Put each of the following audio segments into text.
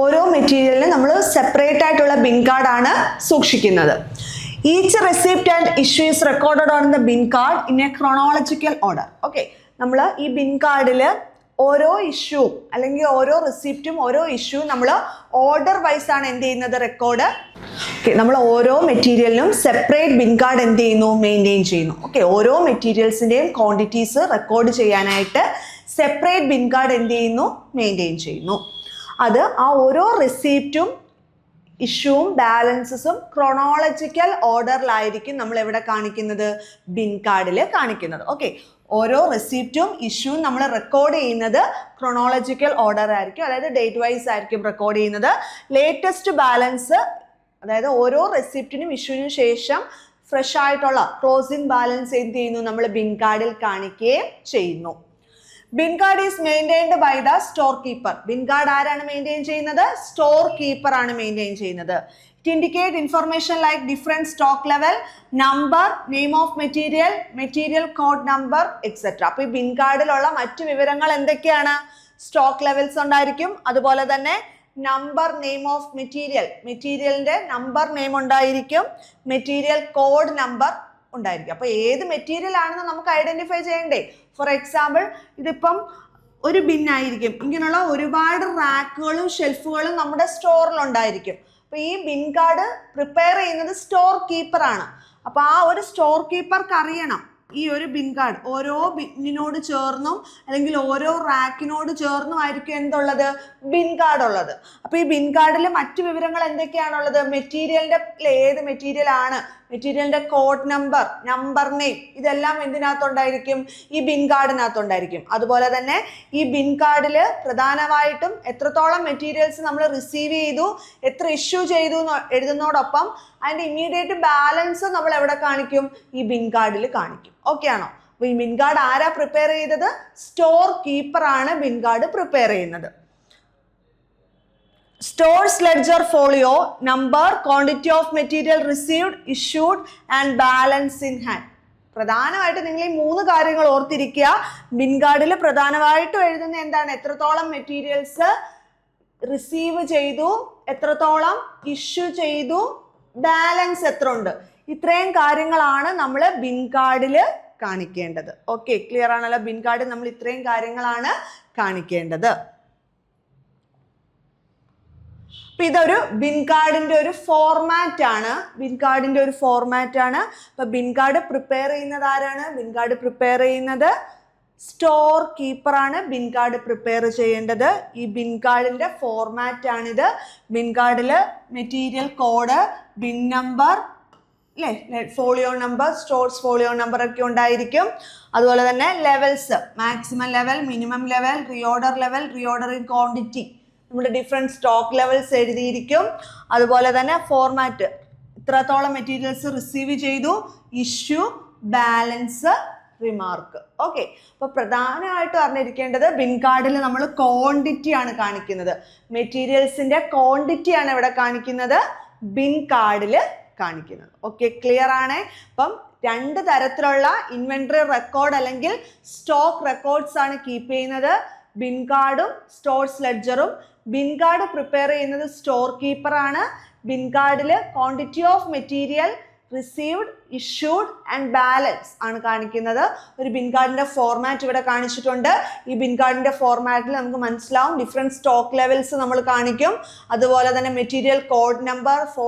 ഓരോ മെറ്റീരിയലിനും നമ്മൾ സെപ്പറേറ്റ് ആയിട്ടുള്ള ബിൻ കാർഡാണ് സൂക്ഷിക്കുന്നത്. Each receipt and issue is recorded on the bin card in A chronological order. Okay, നമ്മൾ ഈ ബിൻ കാർഡിൽ ഓരോ ഇഷ്യൂ അല്ലെങ്കിൽ ഓരോ റെസിപ്റ്റും ഓരോ ഇഷ്യൂ നമ്മൾ ഓർഡർ വൈസ് ആണ് എന്ത് ചെയ്യുന്നത്, റെക്കോർഡ്. നമ്മൾ ഓരോ മെറ്റീരിയലിനും സെപ്പറേറ്റ് ബിൻ കാർഡ് എന്ത് ചെയ്യുന്നു, മെയിൻറ്റെയിൻ ചെയ്യുന്നു. ഓക്കെ, ഓരോ മെറ്റീരിയൽസിൻ്റെയും ക്വാണ്ടിറ്റീസ് റെക്കോർഡ് ചെയ്യാനായിട്ട് സെപ്പറേറ്റ് ബിൻ കാർഡ് എന്ത് ചെയ്യുന്നു, മെയിൻറ്റെയിൻ ചെയ്യുന്നു. അത് ആ ഓരോ റെസിപ്റ്റും ഇഷ്യൂവും ബാലൻസസും ക്രോണോളജിക്കൽ ഓർഡറിലായിരിക്കും നമ്മൾ എവിടെ കാണിക്കുന്നത്, ബിൻ കാർഡിൽ കാണിക്കുന്നത്. ഓക്കെ, ഓരോ റെസിപ്റ്റും ഇഷ്യൂവും നമ്മൾ റെക്കോർഡ് ചെയ്യുന്നത് ക്രോണോളജിക്കൽ ഓർഡർ ആയിരിക്കും, അതായത് ഡേറ്റ് വൈസ് ആയിരിക്കും റെക്കോർഡ് ചെയ്യുന്നത്. ലേറ്റസ്റ്റ് ബാലൻസ്, അതായത് ഓരോ റെസിപ്റ്റിനും ഇഷ്യൂവിനും ശേഷം ഫ്രഷ് ആയിട്ടുള്ള ക്ലോസിംഗ് ബാലൻസ് എന്ത് ചെയ്യുന്നു, നമ്മൾ ബിൻ കാർഡിൽ കാണിക്കുകയും ചെയ്യുന്നു. Bin card is maintained by the storekeeper. Bin card ആരാണ് മെയിൻറ്റെയിൻ ചെയ്യുന്നത്, സ്റ്റോർ കീപ്പർ ആണ് മെയിൻറ്റെയിൻ ചെയ്യുന്നത്. It indicate information like different stock level, number, name of material, material code number etcetera. അപ്പൊ ഈ ബിൻ കാർഡിലുള്ള മറ്റു വിവരങ്ങൾ എന്തൊക്കെയാണ്, സ്റ്റോക്ക് ലെവൽസ് ഉണ്ടായിരിക്കും, അതുപോലെ തന്നെ നമ്പർ, നെയിം ഓഫ് മെറ്റീരിയൽ, മെറ്റീരിയലിന്റെ നമ്പർ നെയിം ഉണ്ടായിരിക്കും, മെറ്റീരിയൽ കോഡ് നമ്പർ ഉണ്ടായിരിക്കും. അപ്പൊ ഏത് മെറ്റീരിയൽ ആണെന്ന് നമുക്ക് ഐഡന്റിഫൈ ചെയ്യണ്ടേ. ഫോർ എക്സാമ്പിൾ, ഇതിപ്പം ഒരു ബിൻ ആയിരിക്കും, ഇങ്ങനെയുള്ള ഒരുപാട് റാക്കുകളും ഷെൽഫുകളും നമ്മുടെ സ്റ്റോറിൽ ഉണ്ടായിരിക്കും. അപ്പൊ ഈ ബിൻ കാർഡ് പ്രിപ്പയർ ചെയ്യുന്നത് സ്റ്റോർ കീപ്പർ ആണ്. അപ്പൊ ആ ഒരു സ്റ്റോർ കീപ്പർക്ക് അറിയണം ഈ ഒരു ബിൻ കാർഡ് ഓരോ ബിന്നിനോട് ചേർന്നും അല്ലെങ്കിൽ ഓരോ റാക്കിനോട് ചേർന്നും ആയിരിക്കും എന്തുള്ളത്, ബിൻ കാർഡ് ഉള്ളത്. അപ്പൊ ഈ ബിൻ കാർഡിൽ മറ്റു വിവരങ്ങൾ എന്തൊക്കെയാണുള്ളത്, മെറ്റീരിയലിന്റെ ഏത് മെറ്റീരിയൽ ആണ്, മെറ്റീരിയലിന്റെ കോഡ് നമ്പർ, നമ്പർ നെയിം, ഇതെല്ലാം എന്തിനകത്തുണ്ടായിരിക്കും, ഈ ബിൻ കാർഡിനകത്തുണ്ടായിരിക്കും. അതുപോലെ തന്നെ ഈ ബിൻ കാർഡിൽ പ്രധാനമായിട്ടും എത്രത്തോളം മെറ്റീരിയൽസ് നമ്മൾ റിസീവ് ചെയ്തു, എത്ര ഇഷ്യൂ ചെയ്തു എഴുതുന്നതോടൊപ്പം അതിന്റെ ഇമ്മീഡിയറ്റ് ബാലൻസ് നമ്മൾ എവിടെ കാണിക്കും, ഈ ബിൻ കാർഡിൽ കാണിക്കും. ഓക്കെ ആണോ? അപ്പൊ ഈ ബിൻ കാർഡ് ആരാ പ്രിപ്പയർ ചെയ്തത്, സ്റ്റോർ കീപ്പർ ആണ് ബിൻ കാർഡ് പ്രിപ്പയർ ചെയ്യുന്നത്. Stores ledger folio, number, quantity of material received, issued and balance in hand. പ്രധാനമായിട്ട് നിങ്ങൾ ഈ 3 കാര്യങ്ങൾ ഓർത്തിരിക്കുക. ബിൻ കാർഡിൽ പ്രധാനമായിട്ടും എഴുതുന്ന എന്താണ്, എത്രത്തോളം മെറ്റീരിയൽസ് റിസീവ് ചെയ്തു, എത്രത്തോളം ഇഷ്യൂ ചെയ്തു, ബാലൻസ് എത്ര ഉണ്ട്, ഇത്രയും കാര്യങ്ങളാണ് നമ്മൾ ബിൻ കാർഡിൽ കാണിക്കേണ്ടത്. ഓക്കെ, ക്ലിയർ ആണല്ലോ? ബിൻ കാർഡിൽ നമ്മൾ ഇത്രയും കാര്യങ്ങളാണ് കാണിക്കേണ്ടത്. അപ്പൊ ഇതൊരു ബിൻ കാർഡിന്റെ ഒരു ഫോർമാറ്റ് ആണ്. ബിൻ കാർഡിന്റെ ഒരു ഫോർമാറ്റ് ആണ്. അപ്പൊ ബിൻ കാർഡ് പ്രിപ്പയർ ചെയ്യുന്നത് ആരാണ്, ബിൻ കാർഡ് പ്രിപ്പയർ ചെയ്യുന്നത് സ്റ്റോർ കീപ്പർ ആണ് ബിൻ കാർഡ് പ്രിപ്പയർ ചെയ്യേണ്ടത്. ഈ ബിൻ കാർഡിന്റെ ഫോർമാറ്റ് ആണിത്. ബിൻ കാർഡിൽ മെറ്റീരിയൽ കോഡ്, ബിൻ നമ്പർ, അല്ലേ, folio number, stores folio number ഒക്കെ ഉണ്ടായിരിക്കും. അതുപോലെ തന്നെ levels, maximum level, minimum level, reorder level, reordering quantity, നമ്മുടെ ഡിഫറെൻറ്റ് സ്റ്റോക്ക് ലെവൽസ് എഴുതിയിരിക്കും. അതുപോലെ തന്നെ ഫോർമാറ്റ്, ഇത്രത്തോളം മെറ്റീരിയൽസ് റിസീവ് ചെയ്തു, ഇഷ്യൂ, ബാലൻസ്, റിമാർക്ക്. ഓക്കെ, അപ്പൊ പ്രധാനമായിട്ട് അറിഞ്ഞിരിക്കേണ്ടത് ബിൻ കാർഡിൽ നമ്മൾ ക്വാണ്ടിറ്റി ആണ് കാണിക്കുന്നത്. മെറ്റീരിയൽസിന്റെ ക്വാണ്ടിറ്റി ആണ് ഇവിടെ കാണിക്കുന്നത്, ബിൻ കാർഡിൽ കാണിക്കുന്നത്. ഓക്കെ, ക്ലിയർ ആണ്? അപ്പം 2 തരത്തിലുള്ള ഇൻവെന്ററി റെക്കോർഡ് അല്ലെങ്കിൽ സ്റ്റോക്ക് റെക്കോർഡ്സ് ആണ് കീപ്പ് ചെയ്യുന്നത്, ബിൻ കാർഡും സ്റ്റോർസ് ലെഡ്ജറും. ബിൻ കാർഡ് പ്രിപ്പയർ ചെയ്യുന്നത് സ്റ്റോർ കീപ്പർ ആണ്. ബിൻ കാർഡിൽ quantity of material received, issued and balance ആണ് കാണിക്കുന്നത്. ഒരു ബിൻ കാർഡിന്റെ ഫോർമാറ്റ് ഇവിടെ കാണിച്ചിട്ടുണ്ട്. ഈ ബിൻ കാർഡിന്റെ ഫോർമാറ്റിൽ നമുക്ക് മനസ്സിലാവും ഡിഫറെന്റ് സ്റ്റോക്ക് ലെവൽസ് നമ്മൾ കാണിക്കും. അതുപോലെ തന്നെ material code number,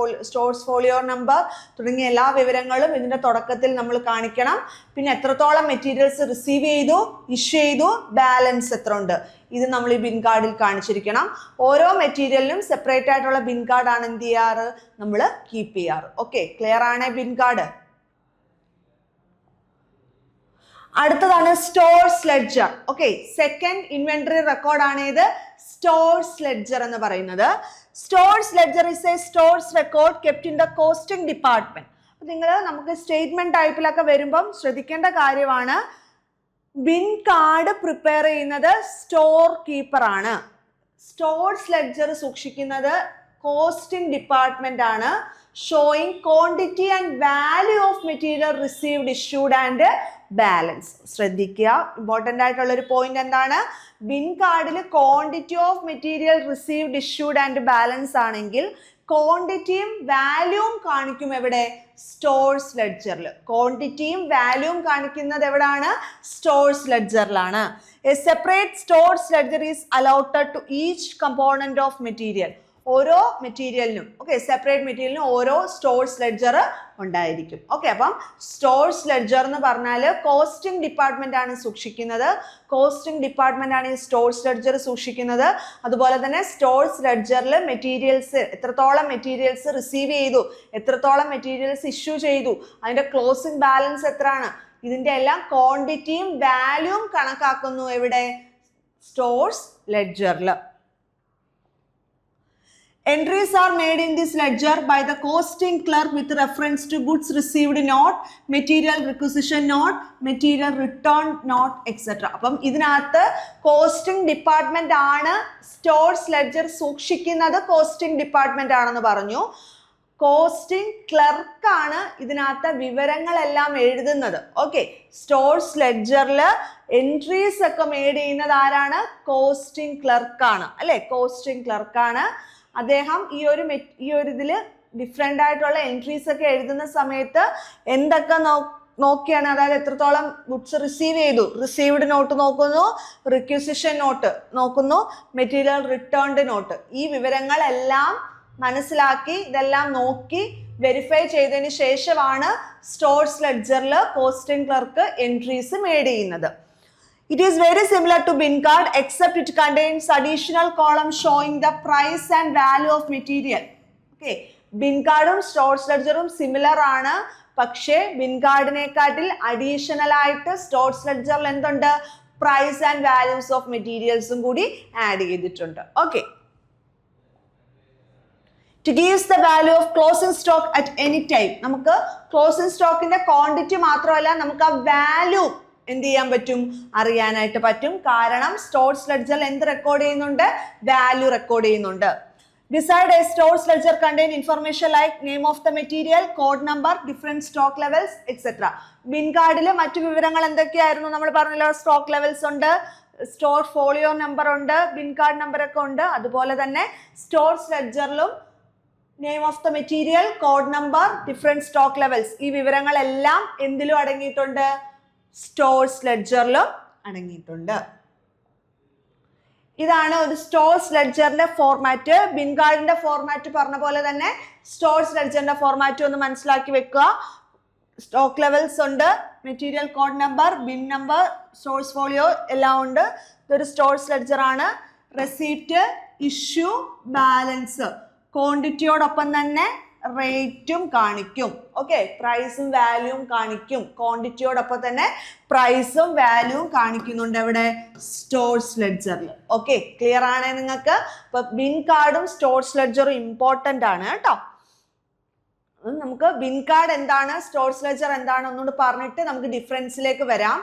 stores folio number തുടങ്ങിയ എല്ലാ വിവരങ്ങളും ഇതിന്റെ തുടക്കത്തിൽ നമ്മൾ കാണിക്കണം. പിന്നെ എത്രത്തോളം മെറ്റീരിയൽസ് റിസീവ് ചെയ്തു, ഇഷ്യൂ ചെയ്തു, ബാലൻസ് എത്ര ഉണ്ട്, ഇത് നമ്മൾ ഈ ബിൻ കാർഡിൽ കാണിച്ചിരിക്കണം. ഓരോ മെറ്റീരിയലിനും സെപ്പറേറ്റ് ആയിട്ടുള്ള ബിൻ കാർഡ് ആണ് എന്ത് ചെയ്യാറ്, നമ്മൾ കീപ്പ് ചെയ്യാറ്. ഓക്കെ, ക്ലിയർ ആണ് ബിൻ കാർഡ്? അടുത്തതാണ് stores ledger. Okay, second inventory record ആണ് ഇത് സ്റ്റോർസ് ലെഡ്ജർ എന്ന് പറയുന്നത്. Stores ledger is A stores record kept in the costing department. നിങ്ങൾ നമുക്ക് സ്റ്റേറ്റ്മെന്റ് ടൈപ്പിലൊക്കെ വരുമ്പം ശ്രദ്ധിക്കേണ്ട കാര്യമാണ്, ബിൻ കാർഡ് പ്രിപ്പയർ ചെയ്യുന്നത് സ്റ്റോർ കീപ്പർ ആണ്. സ്റ്റോർസ് ലെഡ്ജർ സൂക്ഷിക്കുന്നത് കോസ്റ്റിംഗ് ഡിപ്പാർട്ട്മെന്റ് ആണ്. showing quantity and value of material received, issued and balance. ശ്രദ്ധിക്കുക, ഇമ്പോർട്ടൻ്റ് ആയിട്ടുള്ള ഒരു പോയിന്റ് എന്താണ്? ബിൻ കാർഡിൽ quantity of material received, issued and balance ആണെങ്കിൽ ക്വാണ്ടിറ്റിയും വാല്യൂവും കാണിക്കും എവിടെ? സ്റ്റോഴ്സ് ലെഡ്ജറിൽ. ക്വാണ്ടിറ്റിയും വാല്യൂവും കാണിക്കുന്നത് എവിടാണ്? സ്റ്റോഴ്സ് ലെഡ്ജറിലാണ്. A separate stores ledger is allotted to each component of material. ഓരോ മെറ്റീരിയലിനും, ഓക്കെ, സെപ്പറേറ്റ് മെറ്റീരിയലിനും ഓരോ സ്റ്റോഴ്സ് ലെഡ്ജർ ഉണ്ടായിരിക്കും. ഓക്കെ, അപ്പം സ്റ്റോഴ്സ് ലെഡ്ജർ എന്ന് പറഞ്ഞാൽ കോസ്റ്റിംഗ് ഡിപ്പാർട്ട്മെന്റ് ആണ് സൂക്ഷിക്കുന്നത്. കോസ്റ്റിംഗ് ഡിപ്പാർട്ട്മെന്റ് ആണ് ഈ സ്റ്റോഴ്സ് ലെഡ്ജർ സൂക്ഷിക്കുന്നത്. അതുപോലെ തന്നെ സ്റ്റോഴ്സ് ലെഡ്ജറിൽ മെറ്റീരിയൽസ്, എത്രത്തോളം മെറ്റീരിയൽസ് റിസീവ് ചെയ്തു, എത്രത്തോളം മെറ്റീരിയൽസ് ഇഷ്യൂ ചെയ്തു, അതിന്റെ ക്ലോസിംഗ് ബാലൻസ് എത്രയാണ്, ഇതിന്റെ എല്ലാം ക്വാണ്ടിറ്റിയും വാല്യൂവും കണക്കാക്കുന്നു എവിടെ? Stores ലെഡ്ജറിൽ. Entries are made in this ledger by the costing clerk with reference to goods received note, material requisition note, material return note, etc. അപ്പം ഇതിനകത്ത് കോസ്റ്റിംഗ് ഡിപ്പാർട്ട്മെന്റ് ആണ് സ്റ്റോഴ്സ് ലെഡ്ജർ സൂക്ഷിക്കുന്നത്. കോസ്റ്റിംഗ് ഡിപ്പാർട്ട്മെന്റ് ആണെന്ന് പറഞ്ഞു. കോസ്റ്റിംഗ് ക്ലർക്കാണ് ഇതിനകത്ത് വിവരങ്ങളെല്ലാം എഴുതുന്നത്. Okay, stores ലെഡ്ജറിൽ entries ഒക്കെ മെയ്ഡ് ചെയ്യുന്നത് ആരാണ്? കോസ്റ്റിംഗ് ക്ലർക്കാണ്, അല്ലെ? കോസ്റ്റിംഗ് ക്ലർക്കാണ്. അദ്ദേഹം ഈ ഒരു ഇതിൽ ഡിഫറെൻ്റ് ആയിട്ടുള്ള എൻട്രീസ് ഒക്കെ എഴുതുന്ന സമയത്ത് എന്തൊക്കെ നോക്കിയാണ്, അതായത് എത്രത്തോളം ഗുഡ്സ് റിസീവ് ചെയ്തു, റിസീവ്ഡ് നോട്ട് നോക്കുന്നു, റിക്വസിഷൻ നോട്ട് നോക്കുന്നു, മെറ്റീരിയൽ റിട്ടേൺഡ് നോട്ട്, ഈ വിവരങ്ങളെല്ലാം മനസ്സിലാക്കി ഇതെല്ലാം നോക്കി വെരിഫൈ ചെയ്തതിന് ശേഷമാണ് സ്റ്റോഴ്സ് ലെഡ്ജറിൽ കോസ്റ്റിംഗ് ക്ലർക്ക് എൻട്രീസ് മെയ്ഡ് ചെയ്യുന്നത്. It is very similar to bin card except it contains additional column showing the price and value of material. Okay, bin cardum stores ledgerum similar ആണ്. പക്ഷേ bin കാർഡിനെക്കാട്ടിൽ additional ആയിട്ട് stores ലെഡ്ജറിൽ എന്തുണ്ട്? Price and values of മെറ്റീരിയൽസും കൂടി add ചെയ്തിട്ടുണ്ട്. Okay, to gives the value of closing stock at any time. നമുക്ക് closing സ്റ്റോക്കിന്റെ quantity മാത്രമല്ല, നമുക്ക് ആ വാല്യൂ എന്ത് ചെയ്യാൻ പറ്റും? അറിയാനായിട്ട് പറ്റും. കാരണം സ്റ്റോഴ്സ് ലെഡ്ജറിൽ എന്ത് റെക്കോർഡ് ചെയ്യുന്നുണ്ട്? വാല്യൂ റെക്കോർഡ് ചെയ്യുന്നുണ്ട്. Beside a stores ledger contain information like name of the material, code number, different stock levels, etc. Bin കാർഡിൽ മറ്റു വിവരങ്ങൾ എന്തൊക്കെയായിരുന്നു? നമ്മൾ പറഞ്ഞല്ലോ, സ്റ്റോക്ക് ലെവൽസ് ഉണ്ട്, സ്റ്റോർ ഫോളിയോ നമ്പർ ഉണ്ട്, ബിൻ കാർഡ് നമ്പർ ഒക്കെ ഉണ്ട്. അതുപോലെ തന്നെ സ്റ്റോഴ്സ് ലെഡ്ജറിലും name of the material, code number, different stock levels, ഈ വിവരങ്ങളെല്ലാം എന്തിലും അടങ്ങിയിട്ടുണ്ട്? സ്റ്റോഴ്സ് ലെഡ്ജറിലും അടങ്ങിയിട്ടുണ്ട്. ഇതാണ് ഒരു സ്റ്റോഴ്സ് ലെഡ്ജറിന്റെ ഫോർമാറ്റ്. ബിൻ കാർഡിന്റെ ഫോർമാറ്റ് പറഞ്ഞ പോലെ തന്നെ സ്റ്റോഴ്സ് ലെഡ്ജറിന്റെ ഫോർമാറ്റ് ഒന്ന് മനസ്സിലാക്കി വെക്കുക. സ്റ്റോക്ക് ലെവൽസ് ഉണ്ട്, material code number, bin number, stores folio എല്ലാം ഉണ്ട്. ഇതൊരു സ്റ്റോഴ്സ് ലെഡ്ജർ ആണ്. റെസീപ്റ്റ്, ഇഷ്യൂ, ബാലൻസ്, ക്വാണ്ടിറ്റിയോടൊപ്പം തന്നെ റേറ്റും കാണിക്കും. ഓക്കെ, പ്രൈസും വാല്യൂവും കാണിക്കും. ക്വാണ്ടിറ്റിയോടൊപ്പം തന്നെ പ്രൈസും വാല്യൂവും കാണിക്കുന്നുണ്ട് എവിടെ? സ്റ്റോഴ്സ് ലെഡ്ജറിൽ. ഓക്കെ, ക്ലിയർ ആണേ നിങ്ങൾക്ക്? അപ്പൊ ബിൻ കാർഡും സ്റ്റോഴ്സ് ലെഡ്ജറും ഇമ്പോർട്ടൻ്റ് ആണ് കേട്ടോ. നമുക്ക് ബിൻ കാർഡ് എന്താണ്, സ്റ്റോഴ്സ് ലെഡ്ജർ എന്താണ് ഒന്നുകൂടി പറഞ്ഞിട്ട് നമുക്ക് ഡിഫറൻസിലേക്ക് വരാം.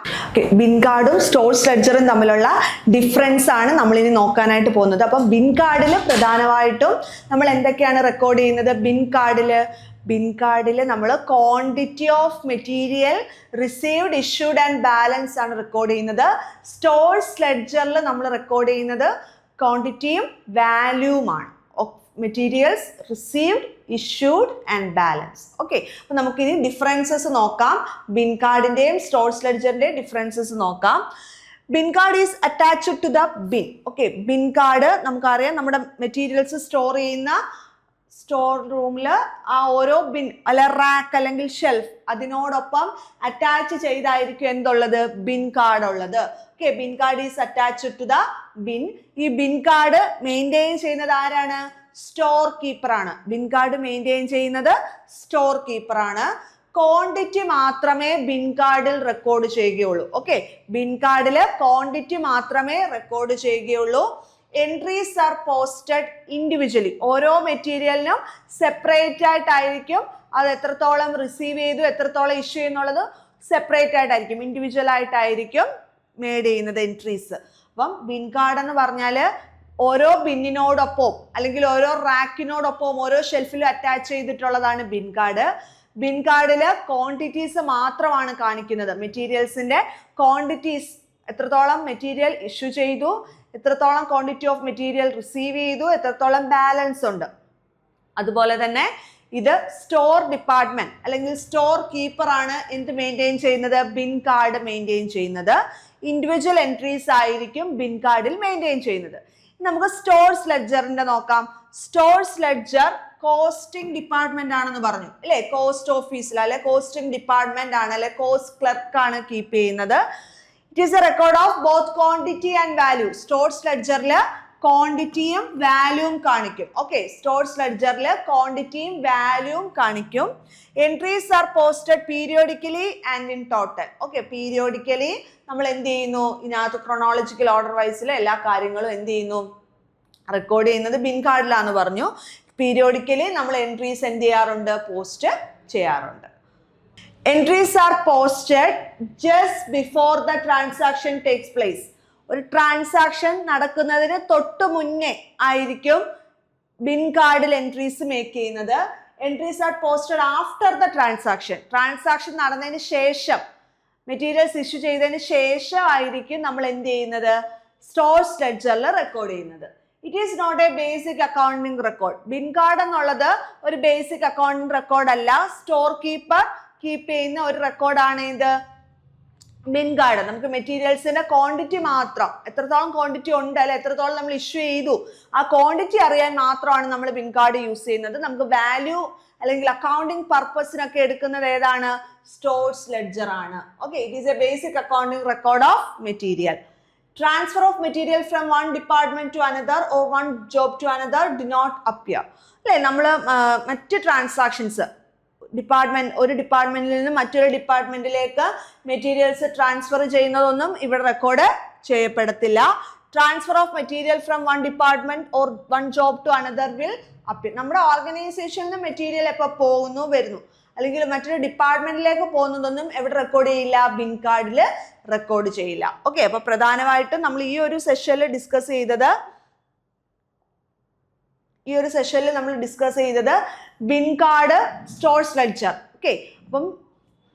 ബിൻ കാർഡും സ്റ്റോഴ്സ് ലെഡ്ജറും തമ്മിലുള്ള ഡിഫറൻസ് ആണ് നമ്മൾ ഇനി നോക്കാനായിട്ട് പോകുന്നത്. അപ്പം ബിൻ കാർഡിൽ പ്രധാനമായിട്ടും നമ്മൾ എന്തൊക്കെയാണ് റെക്കോർഡ് ചെയ്യുന്നത്? ബിൻ കാർഡിൽ നമ്മൾ quantity of material received, issued and balance ആണ് റെക്കോർഡ് ചെയ്യുന്നത്. സ്റ്റോഴ്സ് ലെഡ്ജറിൽ നമ്മൾ റെക്കോർഡ് ചെയ്യുന്നത് ക്വാണ്ടിറ്റിയും വാല്യൂവുമാണ്. Materials received, issued and balance. Okay, അപ്പൊ നമുക്കിനി ഡിഫറൻസസ് നോക്കാം. ബിൻ കാർഡിന്റെയും സ്റ്റോഴ്സ് ലെഡ്ജറിന്റെയും ഡിഫറൻസസ് നോക്കാം. Bin card is attached to the bin. Okay, bin card നമുക്കറിയാം, നമ്മുടെ മെറ്റീരിയൽസ് സ്റ്റോർ ചെയ്യുന്ന സ്റ്റോർ റൂമിൽ ആ ഓരോ ബിൻ അല്ല റാക്ക് അല്ലെങ്കിൽ ഷെൽഫ് അതിനോടൊപ്പം അറ്റാച്ച് ചെയ്തായിരിക്കും എന്തുള്ളത്? ബിൻ കാർഡ് ഉള്ളത്. Okay, bin card is attached to the bin. ഈ ബിൻ കാർഡ് മെയിൻറ്റെയിൻ ചെയ്യുന്നത് ആരാണ്? സ്റ്റോർ കീപ്പർ ആണ്. ബിൻ കാർഡ് മെയിൻറ്റെയിൻ ചെയ്യുന്നത് സ്റ്റോർ കീപ്പർ ആണ്. ക്വാണ്ടിറ്റി മാത്രമേ ബിൻ കാർഡിൽ റെക്കോർഡ് ചെയ്യുകയുള്ളൂ. ഓക്കെ, ബിൻ കാർഡിൽ ക്വാണ്ടിറ്റി മാത്രമേ റെക്കോർഡ് ചെയ്യുകയുള്ളൂ. Entries are posted individually. ഓരോ മെറ്റീരിയലിനും സെപ്പറേറ്റ് ആയിട്ടായിരിക്കും അത് എത്രത്തോളം റിസീവ് ചെയ്തു, എത്രത്തോളം ഇഷ്യൂ ചെയ്യുന്നുള്ളത് സെപ്പറേറ്റ് ആയിട്ടായിരിക്കും, ഇൻഡിവിജ്വൽ ആയിട്ടായിരിക്കും മെയ്ഡ് ചെയ്യുന്നത് എൻട്രീസ്. അപ്പം ബിൻ കാർഡ് എന്ന് പറഞ്ഞാൽ ഓരോ ബിന്നിനോടൊപ്പം അല്ലെങ്കിൽ ഓരോ റാക്കിനോടൊപ്പം ഓരോ ഷെൽഫിലും അറ്റാച്ച് ചെയ്തിട്ടുള്ളതാണ് ബിൻ കാർഡ്. ബിൻ കാർഡില് ക്വാണ്ടിറ്റീസ് മാത്രമാണ് കാണിക്കുന്നത്. മെറ്റീരിയൽസിന്റെ ക്വാണ്ടിറ്റീസ്, എത്രത്തോളം മെറ്റീരിയൽ ഇഷ്യൂ ചെയ്തു, എത്രത്തോളം ക്വാണ്ടിറ്റി ഓഫ് മെറ്റീരിയൽ റിസീവ് ചെയ്തു, എത്രത്തോളം ബാലൻസ് ഉണ്ട്. അതുപോലെ തന്നെ ഇത് സ്റ്റോർ ഡിപ്പാർട്ട്മെന്റ് അല്ലെങ്കിൽ സ്റ്റോർ കീപ്പർ ആണ് എന്ത് മെയിൻറ്റെയിൻ ചെയ്യുന്നത്? ബിൻ കാർഡ് മെയിൻറ്റെയിൻ ചെയ്യുന്നത്. ഇൻഡിവിജ്വൽ എൻട്രീസ് ആയിരിക്കും ബിൻ കാർഡിൽ മെയിൻറ്റെയിൻ ചെയ്യുന്നത്. നമുക്ക് സ്റ്റോർസ് ലെഡ്ജറിന്റെ നോക്കാം. സ്റ്റോർസ് ലെഡ്ജർ കോസ്റ്റിംഗ് ഡിപ്പാർട്ട്മെന്റ് ആണെന്ന് പറഞ്ഞു അല്ലെ. കോസ്റ്റ് ഓഫീസിൽ അല്ലെ കോസ്റ്റിംഗ് ഡിപ്പാർട്ട്മെന്റ് ആണ് അല്ലെ കോസ്റ്റ് ക്ലർക്ക് ആണ് കീപ്പ് ചെയ്യുന്നത്. It is a record of both quantity and value. Stores ലെഡ്ജറിൽ ക്വാണ്ടിറ്റിയും വാല്യൂവും കാണിക്കും. ഓക്കെ, സ്റ്റോർസ് ലെഡ്ജറിൽ ക്വാണ്ടിറ്റിയും വാല്യൂവും കാണിക്കും. Entries are posted periodically and in total. Okay, periodically നമ്മൾ എന്ത് ചെയ്യുന്നു? ഇതിനകത്ത് ക്രോണോളജിക്കൽ ഓർഡർ വൈസിൽ എല്ലാ കാര്യങ്ങളും എന്ത് ചെയ്യുന്നു? റെക്കോർഡ് ചെയ്യുന്നത് ബിൻ കാർഡിലാന്ന് പറഞ്ഞു. പീരിയോഡിക്കലി നമ്മൾ എൻട്രീസ് എന്ത് ചെയ്യാറുണ്ട്? പോസ്റ്റ് ചെയ്യാറുണ്ട്. Entries are posted just before the transaction takes place. ഒരു ട്രാൻസാക്ഷൻ നടക്കുന്നതിന് തൊട്ട് മുന്നേ ആയിരിക്കും ബിൻ കാർഡിൽ എൻട്രീസ് മേക്ക് ചെയ്യുന്നത്. Entries are posted after the transaction. Transaction നടന്നതിന് ശേഷം, മെറ്റീരിയൽസ് ഇഷ്യൂ ചെയ്തതിന് ശേഷം ആയിരിക്കും നമ്മൾ എന്ത് ചെയ്യുന്നത്? സ്റ്റോർസ് ലെഡ്ജറിൽ റെക്കോർഡ് ചെയ്യുന്നത്. It is not a basic accounting record. Bin card എന്നുള്ളത് ഒരു ബേസിക് അക്കൗണ്ടിങ് റെക്കോർഡ് അല്ല. സ്റ്റോർ കീപ്പർ കീപ്പ് ചെയ്യുന്ന ഒരു റെക്കോർഡാണ് ഇത് ബിൻ കാർഡ്. നമുക്ക് മെറ്റീരിയൽസിന്റെ ക്വാണ്ടിറ്റി മാത്രം, എത്രത്തോളം ക്വാണ്ടിറ്റി ഉണ്ട് അല്ലെ, എത്രത്തോളം നമ്മൾ ഇഷ്യൂ ചെയ്തു, ആ ക്വാണ്ടിറ്റി അറിയാൻ മാത്രമാണ് നമ്മൾ ബിൻ കാർഡ് യൂസ് ചെയ്യുന്നത്. നമുക്ക് വാല്യൂ അല്ലെങ്കിൽ അക്കൗണ്ടിങ് പർപ്പസിനൊക്കെ എടുക്കുന്നത് ഏതാണ്? സ്റ്റോർസ് ലെഡ്ജർ ആണ്. Okay, it is a basic accounting record of material. Transfer of material from one department to another or one job to another did not appear. അല്ലെ, നമ്മൾ മറ്റ് ട്രാൻസാക്ഷൻസ് ഒരു ഡിപ്പാർട്ട്മെന്റിൽ നിന്ന് മറ്റൊരു ഡിപ്പാർട്ട്മെന്റിലേക്ക് മെറ്റീരിയൽസ് ട്രാൻസ്ഫർ ചെയ്യുന്നതൊന്നും ഇവിടെ റെക്കോർഡ് ചെയ്യപ്പെടത്തില്ല. Transfer of material from one department or one job to another will appear. നമ്മുടെ ഓർഗനൈസേഷനിൽ മെറ്റീരിയൽ എപ്പോൾ പോകുന്നു വരുന്നു അല്ലെങ്കിൽ മറ്റൊരു ഡിപ്പാർട്ട്മെന്റിലേക്ക് പോകുന്നതൊന്നും എവിടെ റെക്കോർഡ് ചെയ്യില്ല? ബിൻ കാർഡിൽ റെക്കോർഡ് ചെയ്യില്ല. ഓക്കെ, അപ്പൊ പ്രധാനമായിട്ടും നമ്മൾ ഈ ഒരു സെഷനിൽ ഡിസ്കസ് ചെയ്തത് bin card, stores ledger. Okay, അപ്പം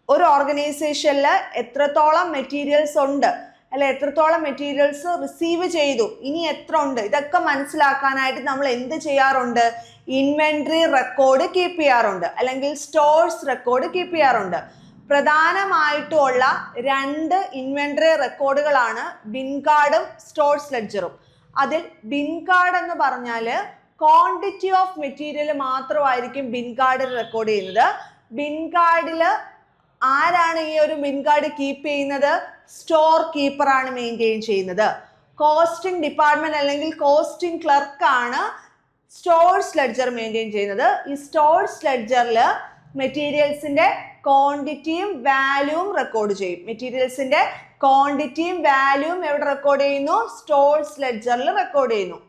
ഒരു ഓർഗനൈസേഷനിൽ എത്രത്തോളം മെറ്റീരിയൽസ് ഉണ്ട് അല്ലെ, എത്രത്തോളം മെറ്റീരിയൽസ് റിസീവ് ചെയ്തു, ഇനി എത്ര ഉണ്ട്, ഇതൊക്കെ മനസ്സിലാക്കാനായിട്ട് നമ്മൾ എന്ത് ചെയ്യാറുണ്ട്? ഇൻവെന്ററി റെക്കോർഡ് കീപ്പ് ചെയ്യാറുണ്ട് അല്ലെങ്കിൽ സ്റ്റോർസ് റെക്കോർഡ് കീപ്പ് ചെയ്യാറുണ്ട്. പ്രധാനമായിട്ടുള്ള രണ്ട് ഇൻവെന്ററി റെക്കോർഡുകളാണ് ബിൻ കാർഡും സ്റ്റോർസ് ലെഡ്ജറും. അതിൽ ബിൻ കാർഡ് എന്ന് പറഞ്ഞാൽ ക്വാണ്ടിറ്റി ഓഫ് മെറ്റീരിയൽ മാത്രമായിരിക്കും ബിൻ കാർഡിൽ റെക്കോർഡ് ചെയ്യുന്നത്. ബിൻ കാർഡിൽ ആരാണ് ഈ ഒരു ബിൻ കാർഡ് കീപ്പ് ചെയ്യുന്നത്? സ്റ്റോർ കീപ്പർ ആണ് മെയിൻറ്റെയിൻ ചെയ്യുന്നത്. കോസ്റ്റിംഗ് ഡിപ്പാർട്ട്മെന്റ് അല്ലെങ്കിൽ കോസ്റ്റിംഗ് ക്ലർക്കാണ് സ്റ്റോർസ് ലെഡ്ജർ മെയിൻറ്റെയിൻ ചെയ്യുന്നത്. ഈ സ്റ്റോർസ് ലെഡ്ജറിൽ മെറ്റീരിയൽസിന്റെ ക്വാണ്ടിറ്റിയും വാല്യൂവും റെക്കോർഡ് ചെയ്യും. മെറ്റീരിയൽസിന്റെ ക്വാണ്ടിറ്റിയും വാല്യൂവും എവിടെ റെക്കോർഡ് ചെയ്യുന്നു? സ്റ്റോർസ് ലെഡ്ജറിൽ റെക്കോർഡ് ചെയ്യുന്നു.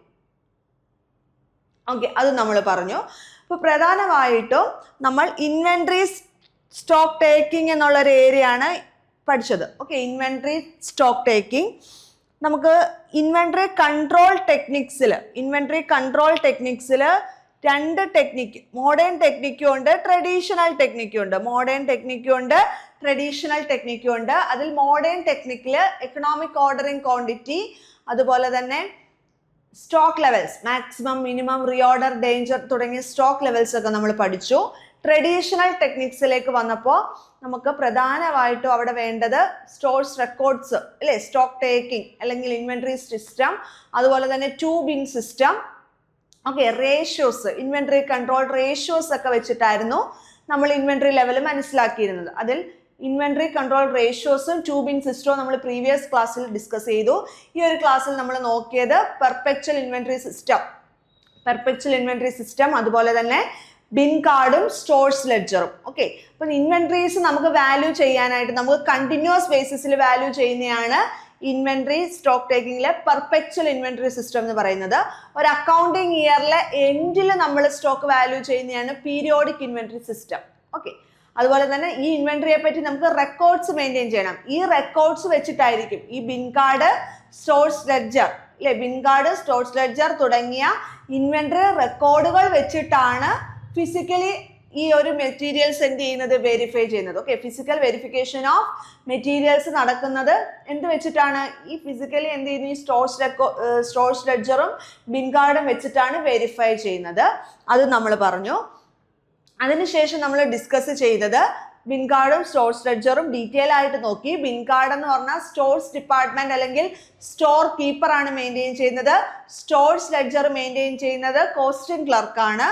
ഓക്കെ, അത് നമ്മൾ പറഞ്ഞു. അപ്പൊ പ്രധാനമായിട്ടും നമ്മൾ ഇൻവെന്ററി സ്റ്റോക്ക് ടേക്കിംഗ് എന്നുള്ള ഒരു ഏരിയ ആണ് പഠിച്ചത്. Okay, inventory stock taking. നമുക്ക് ഇൻവെന്ററി കൺട്രോൾ ടെക്നിക്സിൽ രണ്ട് ടെക്നിക്ക്, മോഡേൺ ടെക്നിക്കും ഉണ്ട്, ട്രഡീഷണൽ ടെക്നിക്കും ഉണ്ട്. മോഡേൺ ടെക്നിക്കും ഉണ്ട്, ട്രഡീഷണൽ ടെക്നിക്കും ഉണ്ട്. അതിൽ മോഡേൺ ടെക്നിക്കിൽ എക്കണോമിക് ഓർഡറിംഗ് ക്വാണ്ടിറ്റി, അതുപോലെ തന്നെ stock levels, maximum, minimum, reorder, danger തുടങ്ങിയ സ്റ്റോക്ക് ലെവൽസ് ഒക്കെ നമ്മൾ പഠിച്ചു. ട്രഡീഷണൽ ടെക്നിക്സിലേക്ക് വന്നപ്പോൾ നമുക്ക് പ്രധാനമായിട്ടും അവിടെ വേണ്ടത് സ്റ്റോർസ് റെക്കോർഡ്സ് അല്ലെ, സ്റ്റോക്ക് ടേക്കിംഗ് അല്ലെങ്കിൽ ഇൻവെന്ററി സിസ്റ്റം, അതുപോലെ തന്നെ two bin system. Okay, ratios, inventory control ratios ഒക്കെ വെച്ചിട്ടായിരുന്നു നമ്മൾ ഇൻവെന്ററി ലെവൽ മനസ്സിലാക്കിയിരുന്നത്. അതിൽ ഇൻവെന്ററി കൺട്രോൾ റേഷ്യോസും ടു ബിൻ സിസ്റ്റവും നമ്മൾ പ്രീവിയസ് ക്ലാസ്സിൽ ഡിസ്കസ് ചെയ്തു. ഈ ഒരു ക്ലാസ്സിൽ നമ്മൾ നോക്കിയത് പെർപെച്വൽ ഇൻവെന്ററി സിസ്റ്റം, അതുപോലെ തന്നെ ബിൻ കാർഡും സ്റ്റോർസ് ലെഡ്ജറും. ഓക്കെ, അപ്പം ഇൻവെന്ററീസ് നമുക്ക് വാല്യൂ ചെയ്യാനായിട്ട് നമുക്ക് കണ്ടിന്യൂസ് ബേസിസിൽ വാല്യൂ ചെയ്യുന്നതാണ് ഇൻവെന്ററി സ്റ്റോക്ക് ടേക്കിങ്ങിലെ പെർപെച്വൽ ഇൻവെന്ററി സിസ്റ്റം എന്ന് പറയുന്നത്. ഒരു അക്കൗണ്ടിങ് ഇയറിലെ എൻഡിൽ നമ്മൾ സ്റ്റോക്ക് വാല്യൂ ചെയ്യുന്നതാണ് പീരിയോഡിക് ഇൻവെന്ററി സിസ്റ്റം. ഓക്കെ, അതുപോലെ തന്നെ ഈ ഇൻവെന്ററിയെ പറ്റി നമുക്ക് റെക്കോർഡ്സ് മെയിൻറ്റെയിൻ ചെയ്യണം. ഈ റെക്കോർഡ്സ് വെച്ചിട്ടായിരിക്കും ഈ ബിൻ കാർഡ്, സ്റ്റോർസ് ലെഡ്ജർ അല്ലെ, ബിൻകാർഡ്, സ്റ്റോറേജ് ലെഡ്ജർ തുടങ്ങിയ ഇൻവെന്ററി റെക്കോർഡുകൾ വെച്ചിട്ടാണ് ഫിസിക്കലി ഈ ഒരു മെറ്റീരിയൽസ് എന്ത് ചെയ്യുന്നത്, വെരിഫൈ ചെയ്യുന്നത്. Okay, physical verification of materials നടക്കുന്നത് എന്ത് വെച്ചിട്ടാണ്, ഈ ഫിസിക്കലി എന്ത് ചെയ്യുന്നു, ഈ സ്റ്റോറേജ് ലെഡ്ജറും ബിൻകാർഡും വെച്ചിട്ടാണ് വെരിഫൈ ചെയ്യുന്നത്. അത് നമ്മൾ പറഞ്ഞു. അതിനുശേഷം നമ്മൾ ഡിസ്കസ് ചെയ്തത് ബിൻകാർഡും സ്റ്റോറേജ് ലെഡ്ജറും ഡീറ്റെയിൽ ആയിട്ട് നോക്കി. ബിൻകാർഡ് എന്ന് പറഞ്ഞാൽ സ്റ്റോർസ് ഡിപ്പാർട്ട്മെന്റ് അല്ലെങ്കിൽ സ്റ്റോർ കീപ്പർ ആണ് മെയിൻറ്റെയിൻ ചെയ്യുന്നത്. സ്റ്റോറേജ് ലെഡ്ജർ മെയിൻറ്റെയിൻ ചെയ്യുന്നത് കോസ്റ്റിംഗ് ക്ലർക്കാണ്.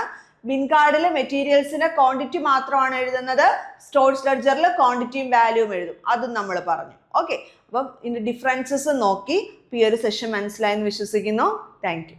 ബിൻകാർഡിൽ മെറ്റീരിയൽസിന്റെ ക്വാണ്ടിറ്റി മാത്രമാണ് എഴുതുന്നത്, സ്റ്റോറേജ് ലെഡ്ജറിൽ ക്വാണ്ടിറ്റിയും വാല്യൂവും എഴുതും. അതും നമ്മൾ പറഞ്ഞു. ഓക്കെ, അപ്പം ഇതിന്റെ ഡിഫറൻസസ് നോക്കി ഈ ഒരു സെഷൻ മനസ്സിലായെന്ന് വിശ്വസിക്കുന്നു. Thank you.